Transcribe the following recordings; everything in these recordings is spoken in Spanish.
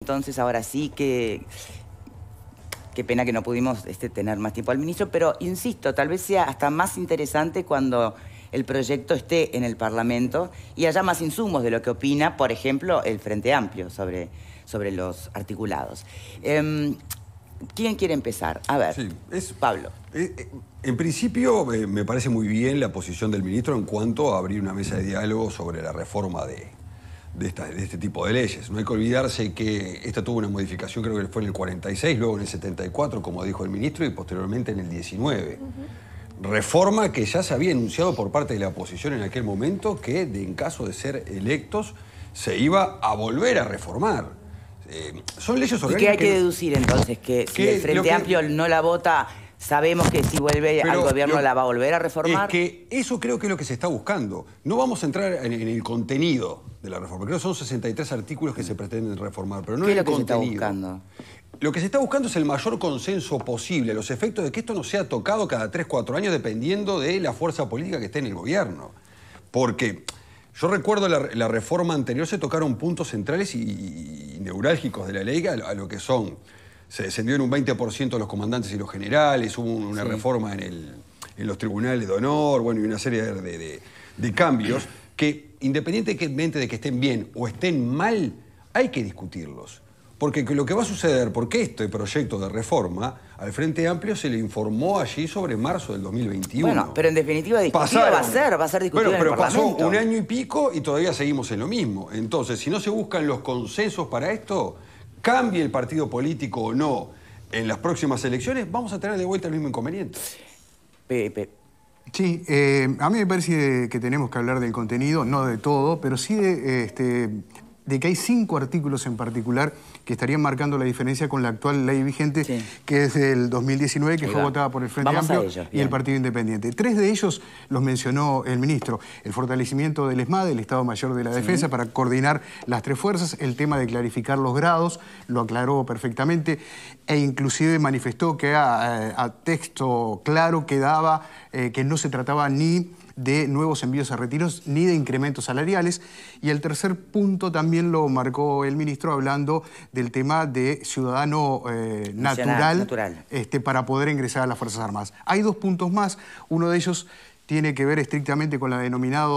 entonces, ahora sí que... Qué pena que no pudimos tener más tiempo al ministro, pero insisto, tal vez sea hasta más interesante cuando el proyecto esté en el Parlamento y haya más insumos de lo que opina, por ejemplo, el Frente Amplio sobre los articulados. ¿Quién quiere empezar? A ver, sí, Pablo. En principio, me parece muy bien la posición del ministro en cuanto a abrir una mesa de diálogo sobre la reforma de este tipo de leyes. No hay que olvidarse que esta tuvo una modificación, creo que fue en el 46, luego en el 74, como dijo el ministro, y posteriormente en el 19. Reforma que ya se había enunciado por parte de la oposición en aquel momento, que en caso de ser electos se iba a volver a reformar. Son leyes orgánicas. ¿Y qué hay que deducir entonces? Que si el Frente Amplio no la vota, sabemos que si vuelve al gobierno la va a volver a reformar. Es que eso creo que es lo que se está buscando. No vamos a entrar en el contenido de la reforma. Creo que son 63 artículos que se pretenden reformar, pero no en el contenido. ¿Qué es lo que se está buscando? Lo que se está buscando es el mayor consenso posible, los efectos de que esto no sea tocado cada 3 o 4 años dependiendo de la fuerza política que esté en el gobierno. Porque yo recuerdo la reforma anterior, se tocaron puntos centrales y neurálgicos de la ley a lo que son. Se descendió en un 20% los comandantes y los generales, hubo una reforma en los tribunales de honor, bueno, y una serie de cambios que, independientemente de que estén bien o estén mal, hay que discutirlos. Porque lo que va a suceder, porque este proyecto de reforma, al Frente Amplio se le informó allí sobre marzo del 2021. Bueno, pero en definitiva discutido va a ser discutido en el Parlamento. Pero pasó un año y pico y todavía seguimos en lo mismo. Entonces, si no se buscan los consensos para esto, cambie el partido político o no en las próximas elecciones, vamos a tener de vuelta el mismo inconveniente. Pepe. Sí, a mí me parece que tenemos que hablar del contenido, no de todo, pero sí de que hay 5 artículos en particular que estarían marcando la diferencia con la actual ley vigente, que es del 2019, que fue votada por el Frente Amplio y el Partido Independiente. 3 de ellos los mencionó el ministro: el fortalecimiento del ESMAD, el Estado Mayor de la Defensa, para coordinar las 3 fuerzas, el tema de clarificar los grados, lo aclaró perfectamente, e inclusive manifestó que a texto claro quedaba que no se trataba ni de nuevos envíos a retiros ni de incrementos salariales. Y el tercer punto también lo marcó el ministro, hablando del tema de ciudadano natural. Para poder ingresar a las Fuerzas Armadas. Hay 2 puntos más. Uno de ellos tiene que ver estrictamente con la denominada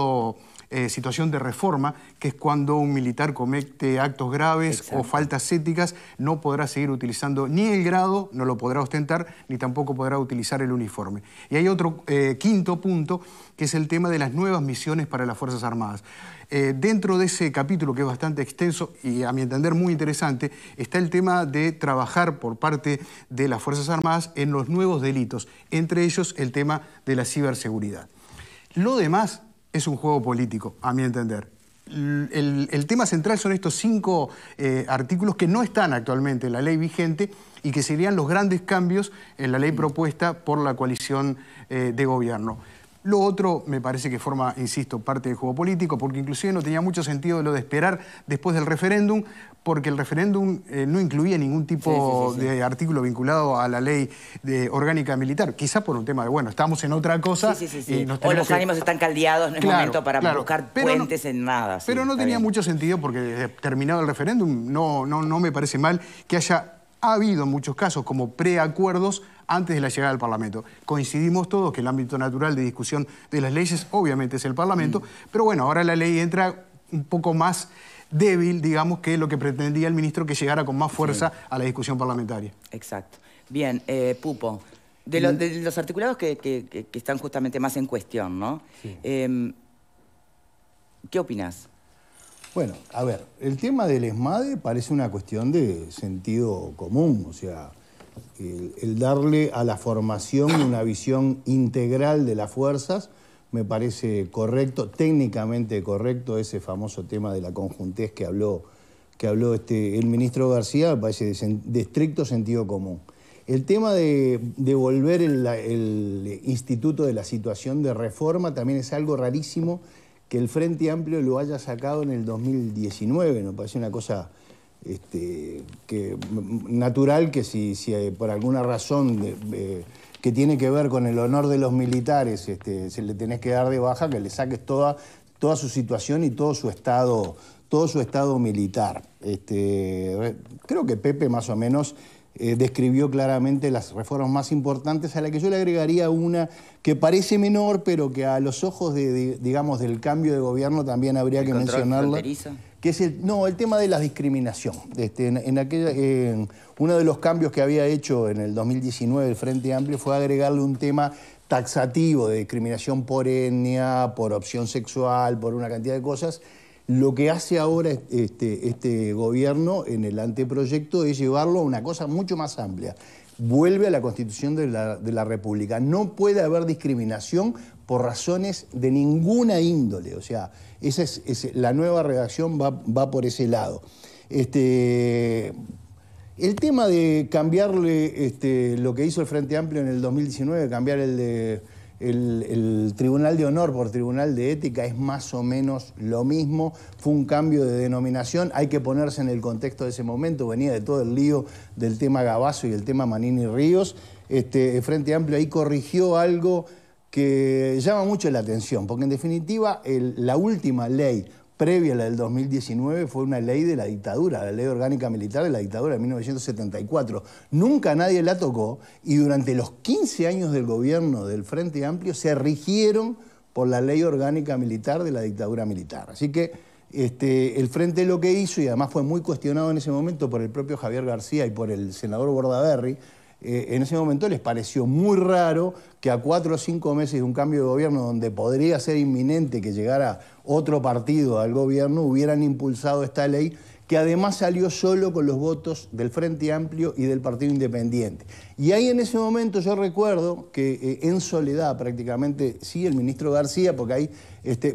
situación de reforma, que es cuando un militar comete actos graves o faltas éticas, no podrá seguir utilizando ni el grado, no lo podrá ostentar, ni tampoco podrá utilizar el uniforme. Y hay otro quinto punto, que es el tema de las nuevas misiones para las Fuerzas Armadas. Dentro de ese capítulo, que es bastante extenso y a mi entender muy interesante, está el tema de trabajar por parte de las Fuerzas Armadas en los nuevos delitos, entre ellos el tema de la ciberseguridad. Lo demás es un juego político, a mi entender. El tema central son estos 5 artículos que no están actualmente en la ley vigente y que serían los grandes cambios en la ley propuesta por la coalición de gobierno. Lo otro me parece que forma, insisto, parte del juego político, porque inclusive no tenía mucho sentido lo de esperar después del referéndum, porque el referéndum no incluía ningún tipo de artículo vinculado a la ley orgánica militar. Quizá por un tema de, bueno, estamos en otra cosa. Y o los ánimos están caldeados, no es momento para buscar puentes en nada. Pero no tenía mucho sentido, porque terminado el referéndum, no me parece mal que ha habido en muchos casos como preacuerdos antes de la llegada al Parlamento. Coincidimos todos que el ámbito natural de discusión de las leyes obviamente es el Parlamento, pero bueno, ahora la ley entra un poco más débil, digamos, que lo que pretendía el ministro, que llegara con más fuerza a la discusión parlamentaria. Exacto. Bien, Pupo, de los articulados que están justamente más en cuestión, ¿no? ¿Qué opinas? Bueno, a ver, el tema del ESMADE parece una cuestión de sentido común, o sea, el darle a la formación una visión integral de las fuerzas me parece correcto, técnicamente correcto. Ese famoso tema de la conjuntez que habló el ministro García me parece de estricto sentido común. El tema de devolver el instituto de la situación de reforma también es algo rarísimo, que el Frente Amplio lo haya sacado en el 2019, me parece una cosa natural, que si por alguna razón que tiene que ver con el honor de los militares se le tenés que dar de baja, que le saques toda su situación y todo su estado todo su estado militar. Creo que Pepe más o menos describió claramente las reformas más importantes, a la que yo le agregaría una que parece menor, pero que a los ojos digamos, del cambio de gobierno también habría que mencionarla. Que es el tema de la discriminación. Uno de los cambios que había hecho en el 2019 el Frente Amplio fue agregarle un tema taxativo de discriminación por etnia, por opción sexual, por una cantidad de cosas. Lo que hace ahora este gobierno en el anteproyecto es llevarlo a una cosa mucho más amplia. Vuelve a la Constitución de la República. No puede haber discriminación por razones de ninguna índole. O sea, la nueva redacción va por ese lado. El tema de cambiarle lo que hizo el Frente Amplio en el 2019, cambiar el Tribunal de Honor por Tribunal de Ética, es más o menos lo mismo. Fue un cambio de denominación, hay que ponerse en el contexto de ese momento, venía de todo el lío del tema Gavazo y el tema Manini Ríos. El Frente Amplio ahí corrigió algo que llama mucho la atención, porque en definitiva la última ley previa a la del 2019 fue una ley de la dictadura, la Ley Orgánica Militar de la dictadura de 1974. Nunca nadie la tocó y durante los 15 años del gobierno del Frente Amplio se rigieron por la Ley Orgánica Militar de la dictadura militar. Así que el Frente lo que hizo, y además fue muy cuestionado en ese momento por el propio Javier García y por el senador Bordaberry, en ese momento les pareció muy raro que a 4 o 5 meses de un cambio de gobierno donde podría ser inminente que llegara otro partido al gobierno, hubieran impulsado esta ley, que además salió solo con los votos del Frente Amplio y del Partido Independiente. Y ahí en ese momento yo recuerdo que en soledad prácticamente, sí, el ministro García, porque ahí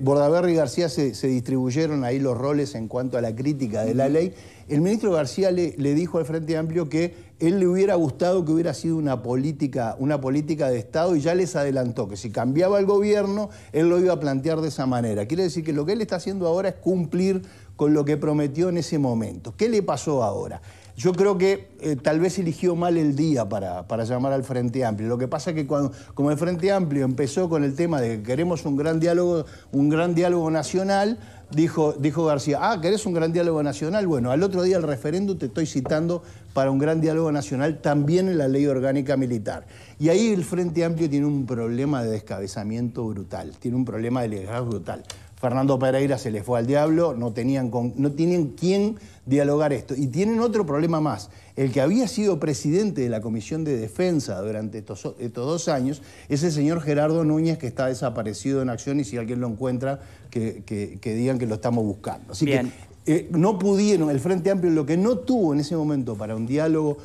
Bordaberry y García se distribuyeron ahí los roles en cuanto a la crítica de la ley. El ministro García le dijo al Frente Amplio que él le hubiera gustado que hubiera sido una política de Estado, y ya les adelantó que si cambiaba el gobierno, él lo iba a plantear de esa manera. Quiere decir que lo que él está haciendo ahora es cumplir con lo que prometió en ese momento. ¿Qué le pasó ahora? Yo creo que tal vez eligió mal el día para llamar al Frente Amplio. Lo que pasa es que como el Frente Amplio empezó con el tema de que queremos un gran diálogo nacional, dijo García, ¿querés un gran diálogo nacional? Bueno, al otro día el referéndum te estoy citando para un gran diálogo nacional también en la Ley Orgánica Militar. Y ahí el Frente Amplio tiene un problema de descabezamiento brutal, tiene un problema de liderazgo brutal. Fernando Pereira se le fue al diablo, no tienen quién dialogar esto. Y tienen otro problema más. El que había sido presidente de la Comisión de Defensa durante estos 2 años es el señor Gerardo Núñez, que está desaparecido en acción, y si alguien lo encuentra, que digan que lo estamos buscando. Así Bien. que no pudieron, el Frente Amplio lo que no tuvo en ese momento para un diálogo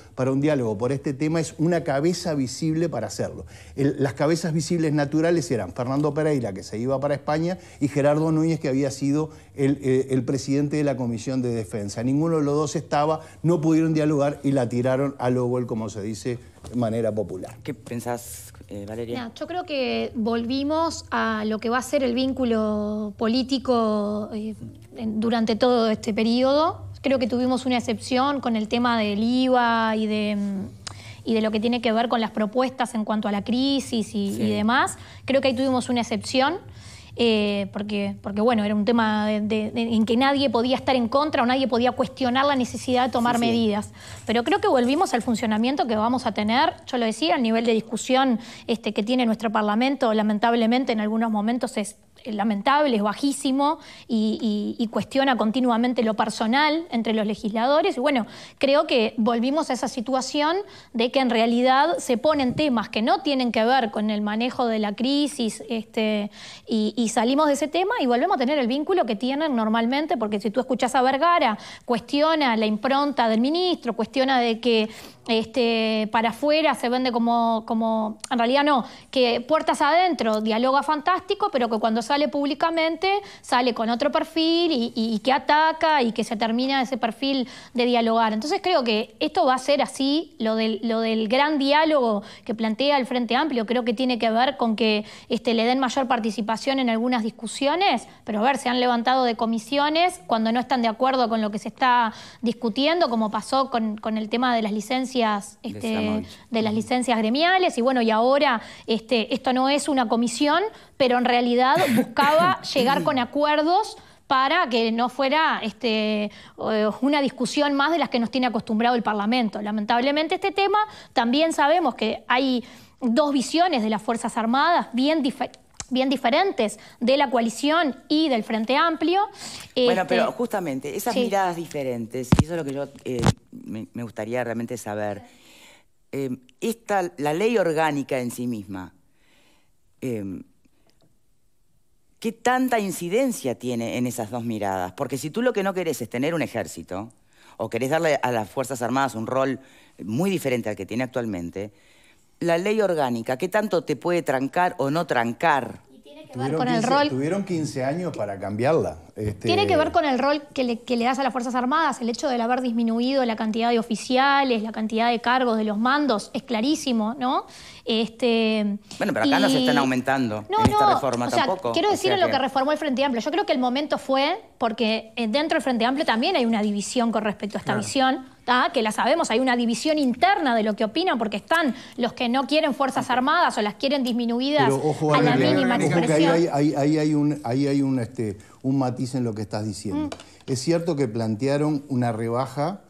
por este tema es una cabeza visible para hacerlo. Las cabezas visibles naturales eran Fernando Pereira, que se iba para España, y Gerardo Núñez, que había sido el presidente de la Comisión de Defensa. Ninguno de los dos estaba, no pudieron dialogar y la tiraron a lowell, como se dice de manera popular. ¿Qué pensás, Valeria? Yo creo que volvimos a lo que va a ser el vínculo político durante todo este periodo. Creo que tuvimos una excepción con el tema del IVA y de lo que tiene que ver con las propuestas en cuanto a la crisis y demás. Creo que ahí tuvimos una excepción. Porque bueno, era un tema en que nadie podía estar en contra o nadie podía cuestionar la necesidad de tomar medidas. Pero creo que volvimos al funcionamiento que vamos a tener, yo lo decía, el nivel de discusión que tiene nuestro Parlamento, lamentablemente en algunos momentos es lamentable, es bajísimo y cuestiona continuamente lo personal entre los legisladores. Y bueno, creo que volvimos a esa situación de que en realidad se ponen temas que no tienen que ver con el manejo de la crisis y salimos de ese tema y volvemos a tener el vínculo que tienen normalmente, porque si tú escuchás a Vergara, cuestiona la impronta del ministro, cuestiona de que para afuera se vende como en realidad no, que puertas adentro dialoga fantástico, pero que cuando sale públicamente sale con otro perfil y que ataca y que se termina ese perfil de dialogar. Entonces creo que esto va a ser así, lo del gran diálogo que plantea el Frente Amplio, creo que tiene que ver con que le den mayor participación en algunas discusiones, pero a ver, se han levantado de comisiones cuando no están de acuerdo con lo que se está discutiendo, como pasó con el tema de las licencias de las licencias gremiales, y bueno, y ahora esto no es una comisión, pero en realidad buscaba llegar con acuerdos para que no fuera una discusión más de las que nos tiene acostumbrado el Parlamento. Lamentablemente este tema, también sabemos que hay dos visiones de las Fuerzas Armadas bien diferentes de la coalición y del Frente Amplio. Bueno, pero justamente esas miradas diferentes, y eso es lo que yo me gustaría realmente saber, la ley orgánica en sí misma, ¿qué tanta incidencia tiene en esas dos miradas? Porque si tú lo que no querés es tener un ejército, o querés darle a las Fuerzas Armadas un rol muy diferente al que tiene actualmente, la ley orgánica, ¿qué tanto te puede trancar o no trancar? Tuvieron 15 años para cambiarla. Tiene que ver con el rol que le das a las Fuerzas Armadas. El hecho de haber disminuido la cantidad de oficiales, la cantidad de cargos de los mandos, es clarísimo, ¿no? Bueno, pero acá no se están aumentando en esta reforma tampoco. Quiero decir en lo que reformó el Frente Amplio. Yo creo que el momento fue porque dentro del Frente Amplio también hay una división con respecto a esta visión, que la sabemos, hay una división interna de lo que opinan, porque están los que no quieren Fuerzas Armadas o las quieren disminuidas a la mínima expresión. Ahí hay un matiz en lo que estás diciendo. Es cierto que plantearon una rebaja,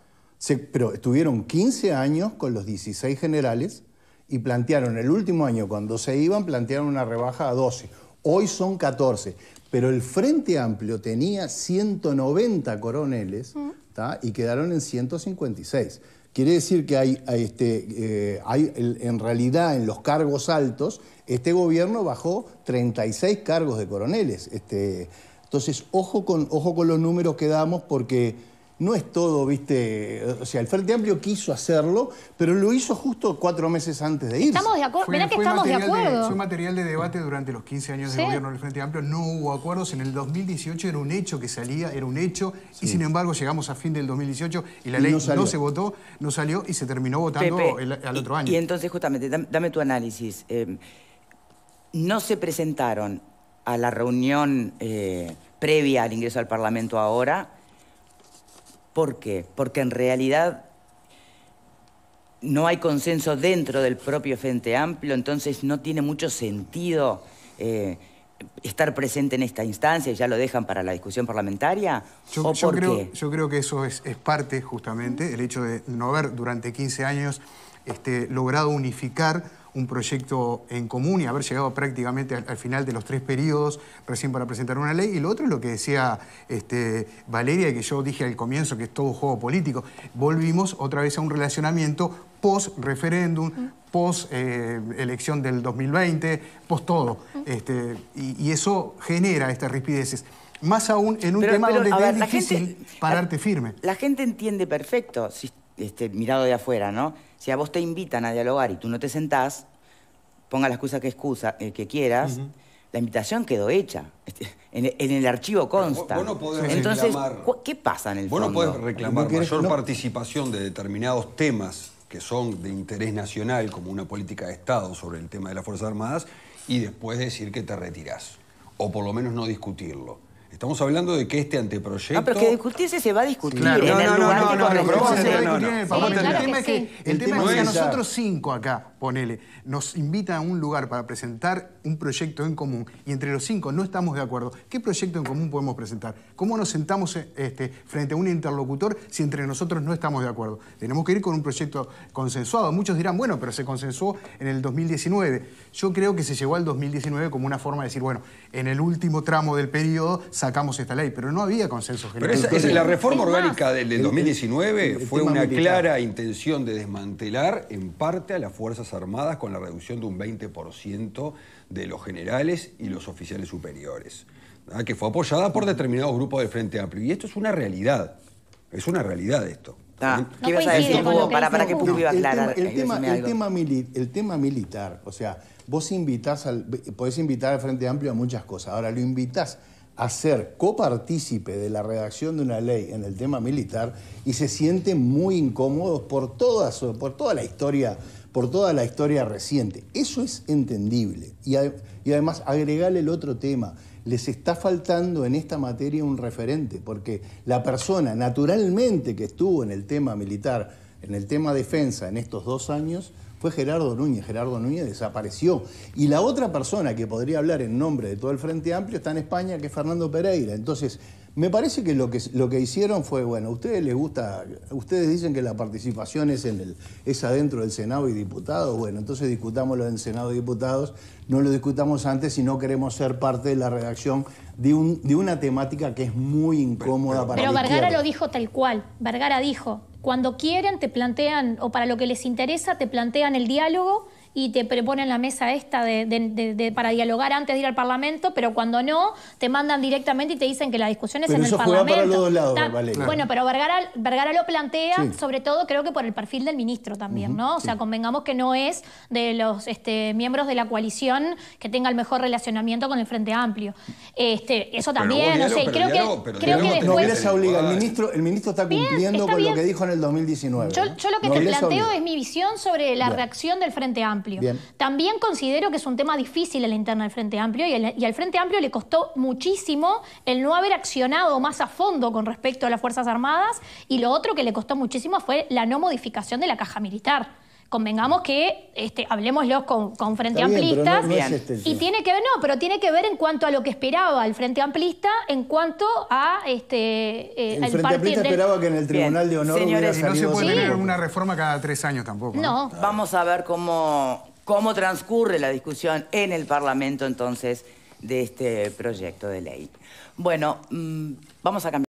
pero estuvieron 15 años con los 16 generales y plantearon el último año, cuando se iban, plantearon una rebaja a 12. Hoy son 14. Pero el Frente Amplio tenía 190 coroneles y quedaron en 156. Quiere decir que hay en realidad en los cargos altos, este gobierno bajó 36 cargos de coroneles. Entonces, ojo con los números que damos, porque no es todo, ¿viste? O sea, el Frente Amplio quiso hacerlo, pero lo hizo justo 4 meses antes de irse. Estamos de acuerdo. Mirá que estamos de acuerdo. Fue material de debate durante los 15 años de gobierno del Frente Amplio. No hubo acuerdos. En el 2018 era un hecho que salía, era un hecho. Sí. Y sin embargo, llegamos a fin del 2018 y la ley no se votó, no salió y se terminó votando al otro año. Y entonces, justamente, dame tu análisis. No se presentaron a la reunión previa al ingreso al Parlamento ahora. ¿Por qué? Porque en realidad no hay consenso dentro del propio Frente Amplio, entonces no tiene mucho sentido estar presente en esta instancia y ya lo dejan para la discusión parlamentaria. Yo creo que eso es parte, justamente, el hecho de no haber durante 15 años logrado unificar un proyecto en común y haber llegado prácticamente al final de los 3 periodos recién para presentar una ley. Y lo otro es lo que decía Valeria, y que yo dije al comienzo, que es todo juego político. Volvimos otra vez a un relacionamiento post-referéndum, post-elección del 2020, post-todo. Y eso genera estas rispideces. Más aún en un tema donde es difícil pararte firme. La gente entiende perfecto, mirado de afuera, ¿no? Si a vos te invitan a dialogar y tú no te sentás, ponga la excusa que quieras, la invitación quedó hecha. En el archivo consta. Vos no podés Entonces, reclamar, ¿qué pasa en el fondo? Vos no podés reclamar mayor participación de determinados temas que son de interés nacional, como una política de Estado sobre el tema de las Fuerzas Armadas, y después decir que te retirás. O por lo menos no discutirlo. Estamos hablando de que este anteproyecto... No, pero que discutirse se va a discutir en el lugar que corresponde. El tema es que a nosotros 5 acá, ponele, nos invitan a un lugar para presentar un proyecto en común y entre los 5 no estamos de acuerdo. ¿Qué proyecto en común podemos presentar? ¿Cómo nos sentamos frente a un interlocutor si entre nosotros no estamos de acuerdo? Tenemos que ir con un proyecto consensuado. Muchos dirán, bueno, pero se consensuó en el 2019. Yo creo que se llegó al 2019 como una forma de decir, bueno, en el último tramo del periodo sacamos esta ley, pero no había consenso general. Pero la reforma orgánica del 2019 fue una clara intención de desmantelar en parte a las Fuerzas Armadas con la reducción de un 20% de los generales y los oficiales superiores, ¿verdad? Que fue apoyada por determinados grupos del Frente Amplio. Y esto es una realidad. Es una realidad esto. ¿Qué ibas a decir, Hugo? Para que Pupi iba a aclarar. El tema militar, o sea, vos podés invitar al Frente Amplio a muchas cosas. Ahora lo invitás a ser copartícipe de la redacción de una ley en el tema militar y se sienten muy incómodos por toda la historia reciente. Eso es entendible. Y además agregarle el otro tema. Les está faltando en esta materia un referente, porque la persona naturalmente que estuvo en el tema militar, en el tema defensa en estos 2 años, fue Gerardo Núñez. Gerardo Núñez desapareció. Y la otra persona que podría hablar en nombre de todo el Frente Amplio está en España, que es Fernando Pereira. Entonces, Me parece que lo que hicieron fue, bueno, a ustedes les gusta, ustedes dicen que la participación es adentro del Senado y diputados, bueno, entonces discutámoslo en Senado y diputados, no lo discutamos antes si no queremos ser parte de la redacción de una temática que es muy incómoda para la izquierda. Pero Vergara lo dijo tal cual, Vergara dijo, cuando quieren te plantean, o para lo que les interesa, te plantean el diálogo y te proponen la mesa esta para dialogar antes de ir al Parlamento, pero cuando no, te mandan directamente y te dicen que la discusión es en el Parlamento. Para los dos lados, Valeria. Bueno, pero Vergara lo plantea, sobre todo creo que por el perfil del ministro también, ¿no? O sea, convengamos que no es de los miembros de la coalición que tenga el mejor relacionamiento con el Frente Amplio. Eso también, o sea, creo que después... No les obliga, el ministro está cumpliendo con lo que dijo en el 2019. Yo lo que te planteo es mi visión sobre la reacción del Frente Amplio. Bien. También considero que es un tema difícil en la interna del Frente Amplio y al Frente Amplio le costó muchísimo el no haber accionado más a fondo con respecto a las Fuerzas Armadas, y lo otro que le costó muchísimo fue la no modificación de la caja militar. Convengamos que, hablemoslo con Frente Amplistas, y tiene que ver, pero tiene que ver en cuanto a lo que esperaba el Frente Amplista, en cuanto a el Frente Amplista esperaba que en el Tribunal de Honor hubiera salido... No se puede tener una reforma cada 3 años tampoco. No. Vamos a ver cómo transcurre la discusión en el Parlamento, entonces, de este proyecto de ley. Bueno, vamos a cambiar.